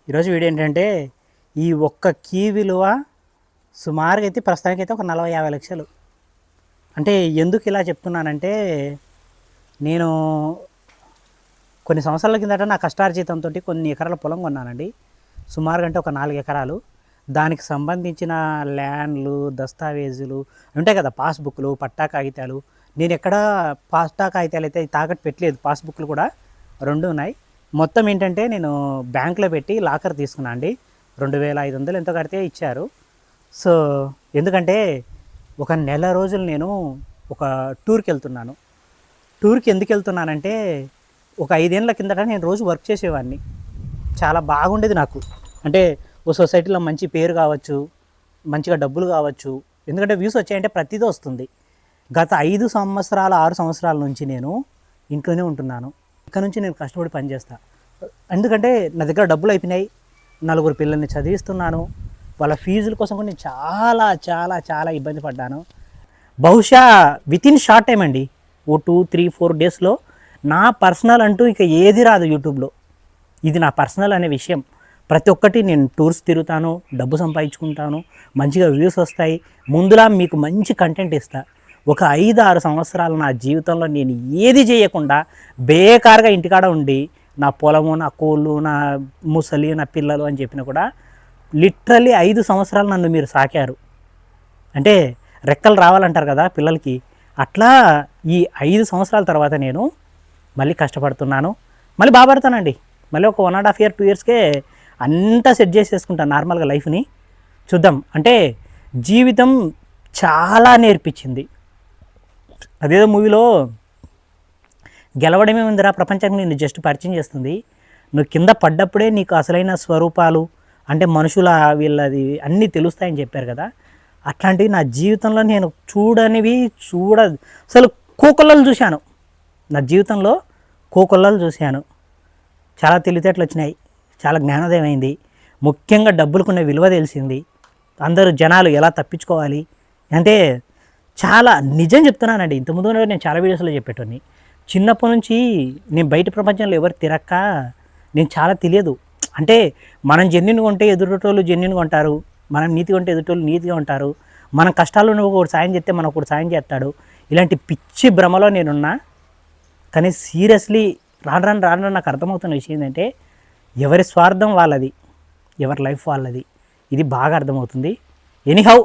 ఈరోజు వీడియో ఏంటంటే ఈ ఒక్క కీ విలువ సుమారుగా అయితే ప్రస్తుతానికైతే ఒక 40-50 లక్షలు. అంటే ఎందుకు ఇలా చెప్తున్నానంటే నేను కొన్ని సంవత్సరాల కిందట నా కష్టార్జితంతో కొన్ని ఎకరాల పొలం కొన్నానండి. సుమారుగా అంటే ఒక 4 ఎకరాలు. దానికి సంబంధించిన ల్యాండ్లు, దస్తావేజులు ఉంటాయి కదా, పాస్బుక్లు, పట్టా కాగితాలు. నేను ఎక్కడ పట్టా కాగితాలు అయితే తాకట్టు పెట్టలేదు, పాస్బుక్లు కూడా 2 ఉన్నాయి. మొత్తం ఏంటంటే నేను బ్యాంకులో పెట్టి లాకర్ తీసుకున్నా అండి. 2500 ఎంతో కడితే ఇచ్చారు. సో ఎందుకంటే ఒక నెల రోజులు నేను ఒక టూర్కి వెళ్తున్నాను. టూర్కి ఎందుకు వెళ్తున్నానంటే ఒక 5 ఏళ్ళ కిందట నేను రోజు వర్క్ చేసేవాడిని. చాలా బాగుండేది నాకు. అంటే ఓ సొసైటీలో మంచి పేరు కావచ్చు, మంచిగా డబ్బులు కావచ్చు. ఎందుకంటే వ్యూస్ వచ్చాయంటే ప్రతిదీ వస్తుంది. గత 5 సంవత్సరాలు 6 సంవత్సరాల నుంచి నేను ఇంట్లోనే ఉంటున్నాను. ఇక్కడ నుంచి నేను కష్టపడి పనిచేస్తాను. ఎందుకంటే నా దగ్గర డబ్బులు అయిపోయినాయి. 4 పిల్లల్ని చదివిస్తున్నాను. వాళ్ళ ఫీజుల కోసం కూడా నేను చాలా చాలా చాలా ఇబ్బంది పడ్డాను. బహుశా వితిన్ షార్ట్ టైం అండి, ఓ 2-3-4 డేస్లో నా పర్సనల్ అంటూ ఇక ఏది రాదు యూట్యూబ్లో. ఇది నా పర్సనల్ అనే విషయం. ప్రతి ఒక్కటి నేను టూర్స్ తిరుగుతాను, డబ్బు సంపాదించుకుంటాను, మంచిగా వ్యూస్ వస్తాయి. ముందులా మీకు మంచి కంటెంట్ ఇస్తా. ఒక 5-6 సంవత్సరాలు నా జీవితంలో నేను ఏది చేయకుండా బేకారుగా ఇంటికాడ ఉండి నా పొలము, నా కోళ్ళు, నా ముసలి, నా పిల్లలు అని చెప్పినా కూడా లిటరల్లీ 5 సంవత్సరాలు నన్ను మీరు సాకారు. అంటే రెక్కలు రావాలంటారు కదా పిల్లలకి, అట్లా ఈ 5 సంవత్సరాల తర్వాత నేను మళ్ళీ కష్టపడుతున్నాను. మళ్ళీ బాగుపడతానండి. మళ్ళీ ఒక 1.5 year 2 yearsకే అంతా సెట్ చేసేసుకుంటాను నార్మల్గా లైఫ్ని. చూద్దాం. అంటే జీవితం చాలా నేర్పించింది. అదేదో మూవీలో గెలవడమే ఉందిరా ప్రపంచానికి నిన్ను జస్ట్ పరిచయం చేస్తుంది, నువ్వు కింద పడ్డప్పుడే నీకు అసలైన స్వరూపాలు అంటే మనుషుల వీళ్ళది అన్నీ తెలుస్తాయని చెప్పారు కదా. అట్లాంటివి నా జీవితంలో నేను చూడనివి అసలు కోకొల్లలు చూశాను. నా జీవితంలో కోకొల్లలు చూశాను. చాలా తెలివితేటలు వచ్చినాయి, చాలా జ్ఞానోదయం అయింది. ముఖ్యంగా డబ్బులకున్న విలువ తెలిసింది. అందరూ జనాలు ఎలా తప్పించుకోవాలి అంటే చాలా నిజం చెప్తున్నానండి. ఇంతకుముందు నేను చాలా వీడియోస్లో చెప్పేటోని. చిన్నప్పటి నుంచి నేను బయట ప్రపంచంలో ఎవరు తిరక్క నేను చాలా తెలియదు. అంటే మనం జెన్యున్గా ఉంటే ఎదుటోళ్ళు జెన్యున్గా ఉంటారు, మనం నీతిగా ఉంటే ఎదుటోళ్ళు నీతిగా ఉంటారు, మనం కష్టాల్లో ఒకటి సాయం చేస్తే మనం ఒకటి సాయం చేస్తాడు. ఇలాంటి పిచ్చి భ్రమలో నేనున్నా. కానీ సీరియస్లీ రాను నాకు అర్థమవుతున్న విషయం ఏంటంటే ఎవరి స్వార్థం వాళ్ళది, ఎవరి లైఫ్ వాళ్ళది. ఇది బాగా అర్థమవుతుంది. ఎనీహౌ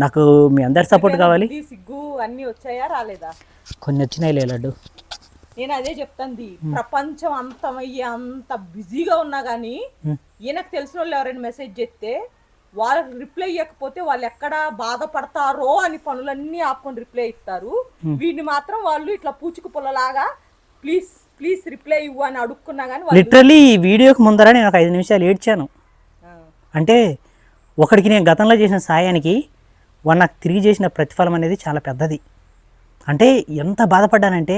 నాకు మీ అందరి సపోర్ట్ కావాలి. సిగ్గు అన్నీ వచ్చాయా రాలేదా? కొన్ని వచ్చినాయి లేలడ్డు. నేను అదే చెప్తాను, ప్రపంచం అంతమయ్యే అంత బిజీగా ఉన్నా కానీ ఈయనకు తెలిసిన వాళ్ళు ఎవరైనా మెసేజ్ చేస్తే వాళ్ళకి రిప్లై ఇవ్వకపోతే వాళ్ళు ఎక్కడ బాధపడతారో అని పనులన్నీ ఆపుకొని రిప్లై ఇస్తారు. వీడిని మాత్రం వాళ్ళు ఇట్లా పూచుకు పుల్లలాగా ప్లీజ్ ప్లీజ్ రిప్లై ఇవ్వు అని అడుక్కున్నా కానీ లిటరల్లీ ఈ వీడియోకి ముందర నేను ఒక 5 నిమిషాలు ఏడ్చాను. అంటే ఒకడికి నేను గతంలో చేసిన సాయానికి వాడు నాకు తిరిగి చేసిన ప్రతిఫలం అనేది చాలా పెద్దది. అంటే ఎంత బాధపడ్డానంటే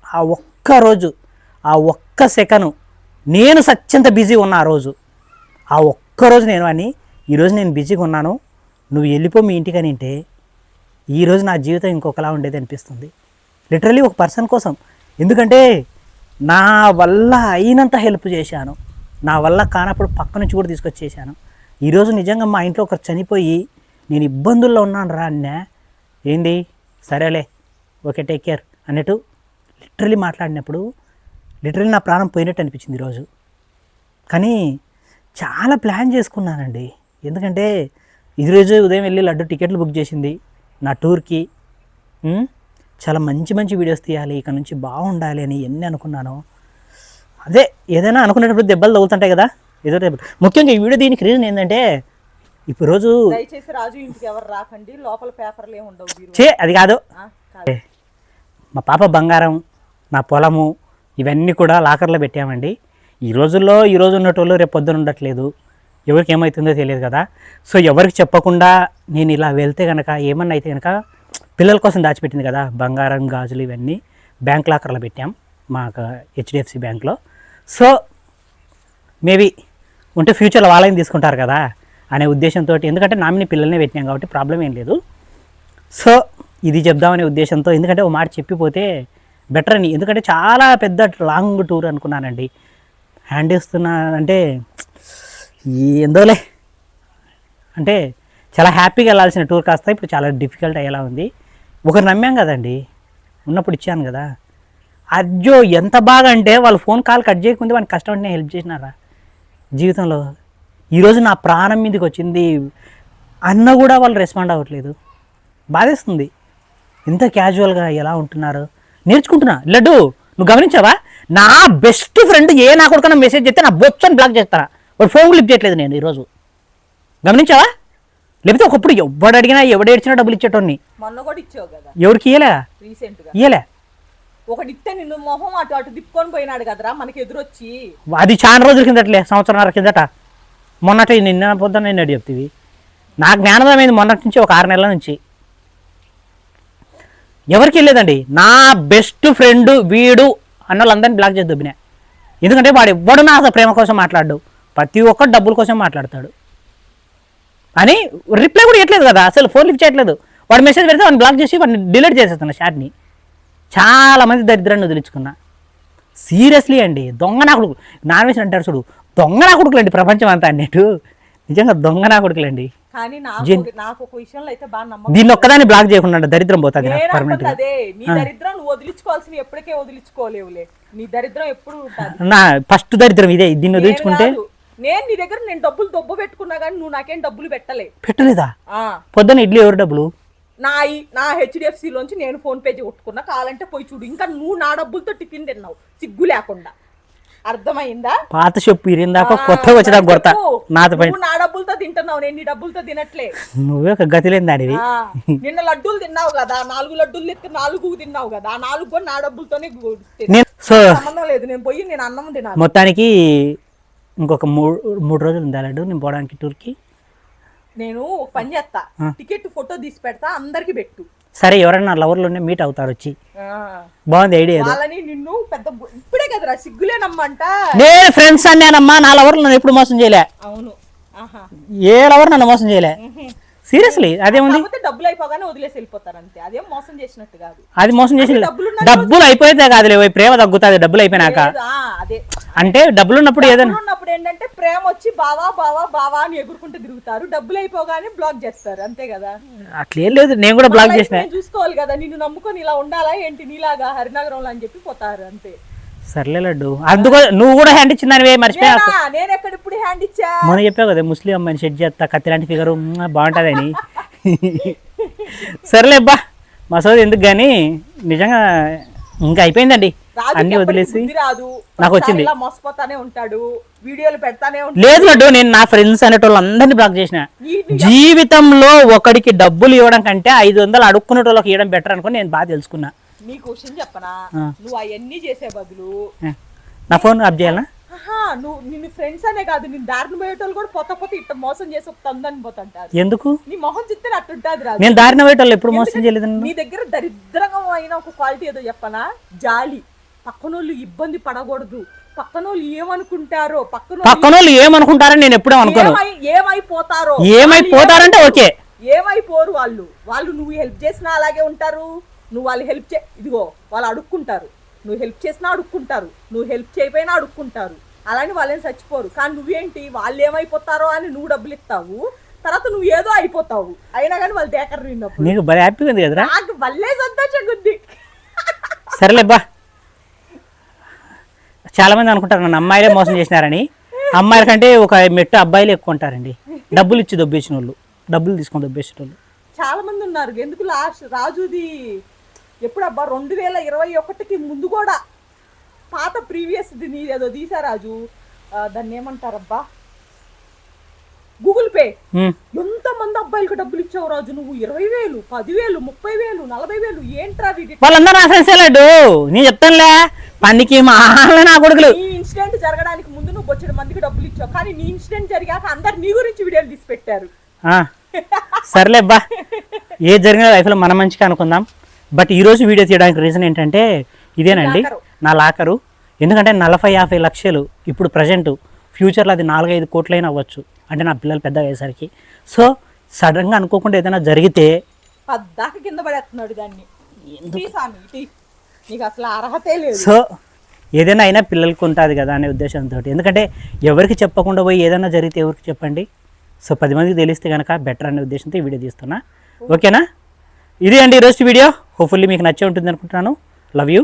ఆ ఒక్కరోజు, ఆ ఒక్క సెకను నేను సత్యంత బిజీ ఉన్నా. ఆ ఒక్కరోజు నేను అని ఈరోజు నేను బిజీగా ఉన్నాను, నువ్వు వెళ్ళిపో మీ ఇంటికి అని అంటే ఈరోజు నా జీవితం ఇంకొకలా ఉండేది అనిపిస్తుంది. లిటరల్లీ ఒక పర్సన్ కోసం. ఎందుకంటే నా వల్ల అయినంత హెల్ప్ చేశాను, నా వల్ల కానప్పుడు పక్క నుంచి కూడా తీసుకొచ్చేసాను. ఈరోజు నిజంగా మా ఇంట్లో ఒకరు చనిపోయి నేను ఇబ్బందుల్లో ఉన్నాను రా అన్నా, ఏంది సరేలే ఓకే టేక్ కేర్ అన్నట్టు లిటరల్లీ మాట్లాడినప్పుడు లిటరల్లీ నా ప్రాణం పోయినట్టు అనిపించింది ఈరోజు. కానీ చాలా ప్లాన్ చేసుకున్నానండి. ఎందుకంటే ఈరోజు ఉదయం వెళ్ళి లడ్డు టికెట్లు బుక్ చేసింది నా టూర్కి. చాలా మంచి మంచి వీడియోస్ తీయాలి, ఇక నుంచి బాగుండాలి అని ఎన్ని అనుకున్నాను. అదే ఏదైనా అనుకునేటప్పుడు దెబ్బలు తగులుతుంటాయి కదా, ఏదో ముఖ్యంగా ఈ వీడియో దీనికి రీజన్ ఏంటంటే ఇప్పుడు రోజు దయచేసి రాజు ఇంటికి ఎవరు రాకండి, లోపల పేపర్లు ఏమి ఉండవు. అది కాదు, మా పాప బంగారం, నా పొలము ఇవన్నీ కూడా లాకర్లో పెట్టామండి. ఈ రోజు ఉన్నటోళ్ళు రేపు పొద్దున ఉండట్లేదు, ఎవరికి ఏమవుతుందో తెలియదు కదా. సో ఎవరికి చెప్పకుండా నేను ఇలా వెళ్తే కనుక ఏమన్నా అయితే కనుక పిల్లల కోసం దాచిపెట్టింది కదా బంగారం, గాజులు ఇవన్నీ బ్యాంక్ లాకర్లో పెట్టాం మా HDFC బ్యాంక్లో. సో మేబీ ఉంటే ఫ్యూచర్లో వాళ్ళని తీసుకుంటారు కదా అనే ఉద్దేశంతో, ఎందుకంటే నామినీ పిల్లల్ని పెట్టినాం కాబట్టి ప్రాబ్లం ఏం లేదు. సో ఇది చెప్దామనే ఉద్దేశంతో, ఎందుకంటే ఒక మాట చెప్పిపోతే బెటర్ అని. ఎందుకంటే చాలా పెద్ద లాంగ్ టూర్ అనుకున్నానండి. హ్యాండ్ ఇస్తున్నా అంటే ఏందోలే, అంటే చాలా హ్యాపీగా వెళ్ళాల్సిన టూర్ కాస్త ఇప్పుడు చాలా డిఫికల్ట్ అయ్యేలా ఉంది. ఒకరు నమ్మాం కదండి, ఉన్నప్పుడు ఇచ్చాను కదా. అజ్జో ఎంత బాగా అంటే వాళ్ళు ఫోన్ కాల్ కట్ చేయకుంది వాడిని కష్టం అంటే హెల్ప్ చేసినారా జీవితంలో. ఈరోజు నా ప్రాణం మీదకి వచ్చింది అన్న కూడా వాళ్ళు రెస్పాండ్ అవ్వట్లేదు. బాధేస్తుంది. ఇంత క్యాజువల్గా ఎలా ఉంటున్నారు. నేర్చుకుంటున్నా. లడ్డు నువ్వు గమనించావా, నా బెస్ట్ ఫ్రెండ్ ఏ నా కొడుకన్నా మెసేజ్ చేస్తే నా బొచ్చని బ్లాక్ చేస్తారా, వాడు ఫోన్ లిఫ్ట్ చేయట్లేదు నేను ఈరోజు. గమనించావా? లేకపోతే ఒకప్పుడు ఎవడు అడిగినా ఎవడు ఏడ్చినా డబ్బులు ఇచ్చేటోని. మొన్న కూడా ఇచ్చావు కదా, ఎవరికి ఇయ్యలే, రీసెంట్గా ఇయ్యలే. ఒకటి ఇస్తే నిన్ను మొహం అటు అటు తిప్పుకొని పోయినాడు కదరా మనకి ఎదురొచ్చి. అది చాలా రోజుల కిందట్లే, సంవత్సరంన్నర కిందట. మొన్నట నిన్న పొద్దున నేను అడిగి చెప్తివి. నా జ్ఞానోదయం అయింది మొన్నటి నుంచి, ఒక 6 నెలల నుంచి. ఎవరికి వెళ్ళేదండి, నా బెస్ట్ ఫ్రెండ్ వీడు అన్న వాళ్ళందరినీ బ్లాక్ చేసి దొబ్బినా. ఎందుకంటే వాడు ఎవ్వడు నా అసలు ప్రేమ కోసం మాట్లాడు, ప్రతి ఒక్కరు డబ్బుల కోసం మాట్లాడతాడు అని రిప్లై కూడా ఇవ్వట్లేదు కదా, అసలు ఫోన్ లిఫ్ట్ చేయట్లేదు. వాడు మెసేజ్ పెడితే వాడిని బ్లాక్ చేసి వాడిని డిలీట్ చేసేస్తాను షాట్ని. చాలామంది దరిద్రాన్ని వదిలించుకున్నా. సీరియస్లీ అండి, దొంగ నా కొడుకు నాన్ వెజ్ అంటారు చూడు, దొంగ నా కొడుకులండి ప్రపంచం అంతా అన్నట్టు. నిజంగా దొంగ నా కొడుకులండి. కానీ నాకు ఒక విషయంలో అయితే బాగా నమ్మకం. దీన్ని ఒక్కదాన్ని బ్లాక్ చేయకుండా దరిద్రం పోతుంది పర్మనెంట్. అదే నీ దరిద్రం నువ్వు వదిలించుకోవాల్సిన ఎప్పటికే వదిలించుకోలేవులే. నీ దరిద్రం ఎప్పుడు ఉంటుంది. నా ఫస్ట్ దరిద్రం ఇదే, దీన్ని వదిలించుకుంటే. నేను డబ్బులు దొబ్బ పెట్టుకున్నా కానీ నువ్వు నాకేం డబ్బులు పెట్టలేదా? పొద్దున్న ఇడ్లీ ఎవరు డబ్బులు? నా హెచ్డిఎఫ్సి లోంచి నేను ఫోన్ పే కొట్టుకున్నా, కావాలంటే పోయి చూడు. ఇంకా నువ్వు నా డబ్బులతో టిఫిన్ తిన్నావు సిగ్గు లేకుండా. అర్థమైందా? పాత చెప్పు ఇరిందాక కొత్తగా వచ్చేదా కొడతా. నువ్వు నా డబ్బులతో తింటున్నావు, నేను నీ డబ్బులతో తినట్లే. నువ్వే ఒక గతి లేని దానివి. నిన్న లడ్డూలు తిన్నావు కదా, 4 లడ్డూలు ఎత్తి 4 తిన్నావు కదా, ఆ 4 కూడా నా డబ్బులతోనే సంబంధం లేదు. నేను పోయి నేను అన్నం తినాలి. మొత్తానికి ఇంకొక 3 రోజులు ఉందా లడ్డు నేను పోవడానికి టూర్కి? నేను ఒక పని చేస్తా, టికెట్ ఫోటో తీసి పెడతా, అందరికి పెట్టు. సరే, ఎవరైనా లవర్లోనే మీట్ అవుతారు వచ్చి. బాగుంది ఐడియా. వాళ్ళని నిన్ను పెద్ద ఇప్పుడే కదరా సిగ్గులేనమ్మంట. నేను ఫ్రెండ్స్ అన్నానమ్మా, నా లవర్ నన్ను ఎప్పుడు మోసం చేయలే. అవును, ఏ లవర్ నన్ను మోసం చేయలే. సీరియస్లీ అదేముంది, డబ్బులు అయిపోగానే వదిలేసి వెళ్ళిపోతారు అంతే. అదేం మోసం చేసినట్టు కాదు. అది మోసం చేసి డబ్బులు అయిపోతే కాదులే, ప్రేమ తగ్గుతుంది డబ్బులు అయిపోయినాక. అదే అంటే డబ్బులు ఉన్నప్పుడు ఏదైనా ఉన్నప్పుడు ఏంటంటే ప్రేమ వచ్చి బావా బావా బావా అని ఎగురుకుంటూ తిరుగుతారు, డబ్బులు అయిపోగానే బ్లాక్ చేస్తారు అంతే కదా. అట్లేం లేదు, నేను కూడా బ్లాక్ చేసిన. చూసుకోవాలి కదా, నిన్ను నమ్ముకొని ఇలా ఉండాలా ఏంటి నీలాగా హరినగరంలో అని చెప్పి పోతారు అంతే. సర్లే లడ్డు, అందుకో నువ్వు కూడా హ్యాండ్ ఇచ్చిందని మర్చిపోయా. నేను ఎక్కడ ఇప్పుడు హ్యాండ్ ఇచ్చా? మొన్న చెప్పావు కదా ముస్లిం అమ్మాయిని సెట్ చేస్తా, కత్తి లాంటి ఫిగర్ బాగుంటుందని. సర్లే అబ్బా మసోది ఎందుకు కానీ, నిజంగా ఇంకా అయిపోయిందండి అన్ని వదిలేసి. నాకు వచ్చింది మోసపోతానే ఉంటాడు, వీడియోలు పెడతానే ఉంటాడు. లేదు లడ్డు, నేను నా ఫ్రెండ్స్ అనేటోళ్ళు అందరినీ బ్లాక్ చేసిన. జీవితంలో ఒకడికి డబ్బులు ఇవ్వడం కంటే 500 అడుక్కునేటోళ్ళకి ఇవ్వడం బెటర్ అనుకుని నేను బాగా తెలుసుకున్నా. నీ క్వశ్చన్ చెప్పనా, నువ్వు అవన్నీ చేసే బదులు నా ఫోన్ ఆఫ్ చేయాలనా? నువ్వు నిన్ను ఫ్రెండ్స్ అనే కాదు, నేను దారిని పోయేటోళ్ళు కూడా పోతే ఇట్ట మోసం చేసి తందని పోతుంటారు. ఎందుకు? నీ మొహం చిత్తే అట్టుంటది రా. నేను దారిన పోయేటోళ్ళు ఎప్పుడు మోసం చేయలేదు. నీ దగ్గర దరిద్రంగా అయిన ఒక క్వాలిటీ ఏదో చెప్పనా, జాలి. పక్కనోళ్ళు ఇబ్బంది పడకూడదు, పక్కనోళ్ళు ఏమనుకుంటారో, పక్కనోళ్ళు ఏమనుకుంటారని నేను ఎప్పుడూ అనుకోను. ఏమైపోతారంటే ఓకే, ఏమైపోరు వాళ్ళు నువ్వు హెల్ప్ చేసినా అలాగే ఉంటారు. నువ్వు వాళ్ళు ఇదిగో వాళ్ళు అడుక్కుంటారు, నువ్వు హెల్ప్ చేసినా అడుక్కుంటారు, నువ్వు హెల్ప్ చేయకపోయినా అడుక్కుంటారు. అలాని వాళ్ళేం చచ్చిపోరు. కానీ నువ్వేంటి వాళ్ళు ఏమైపోతారో అని నువ్వు డబ్బులు ఇస్తావు, తర్వాత నువ్వు ఏదో అయిపోతావు. అయినా కానీ వాళ్ళు దేకరు నిన్నప్పుడు. నీకు భలే హ్యాపీగా ఉంది కదరా? నాకు భలే సంతోషంగా ఉంది. సరేలేబ్బా, చాలా మంది అనుకుంటారు నన్ను అమ్మాయిలే మోసం చేసినారని. అమ్మాయిల కంటే ఒక మెట్టు అబ్బాయిలు ఎక్కువ ఉంటారండి, డబ్బులు ఇచ్చి దొబ్బేసిన వాళ్ళు, డబ్బులు తీసుకొని దొబ్బేసిన వాళ్ళు చాలా మంది ఉన్నారు. ఎందుకు రాజుది ఎప్పుడు అబ్బా 2021కి ముందు కూడా పాత ప్రీవియస్ ఏదో తీసా రాజు, దాన్ని ఏమంటారబ్బా, గూగుల్ పే. ఎంత మంది అబ్బాయిలకు డబ్బులు ఇచ్చావు రాజు నువ్వు? 20,000, 10,000, 30,000, 40,000. ఏంట్రా వాళ్ళందరూ నా ఫ్రెండ్స్ లేడు, నేను చెప్తానులే పనికి మా నా కొడుకులు. ఈ ఇన్సిడెంట్ జరగడానికి ముందు నువ్వు బొచ్చడు మందికి డబ్బులు ఇచ్చావు, కానీ నీ ఇన్సిడెంట్ జరిగాక అందరు నీ గురించి వీడియోలు తీసి పెట్టారు. సర్లే అబ్బా, ఏది జరిగిన లైఫ్లో మన మంచిగా అనుకుందాం. బట్ ఈరోజు వీడియో తీయడానికి రీజన్ ఏంటంటే ఇదేనండి, నా లాకరు. ఎందుకంటే 40-50 లక్షలు ఇప్పుడు ప్రజెంట్, ఫ్యూచర్లో అది 4-5 కోట్లైనా అవ్వచ్చు, అంటే నా పిల్లలు పెద్దగా అయ్యేసరికి. సో సడన్గా అనుకోకుండా ఏదైనా జరిగితే పద్దాక కింద పడేస్తున్నాడు దాన్ని. నీకు అసలు అర్హతే లేదు. సో ఏదైనా అయినా పిల్లలకి ఉంటుంది కదా అనే ఉద్దేశంతో. ఎందుకంటే ఎవరికి చెప్పకుండా పోయి ఏదైనా జరిగితే ఎవరికి చెప్పండి. సో 10 మందికి తెలిస్తే కనుక బెటర్ అనే ఉద్దేశంతో ఈ వీడియో తీస్తున్నా. ఓకేనా? ఇదే అండి ఈరోజు వీడియో. హోప్ఫుల్లీ మీకు నచ్చే ఉంటుంది అనుకుంటున్నాను. Love you.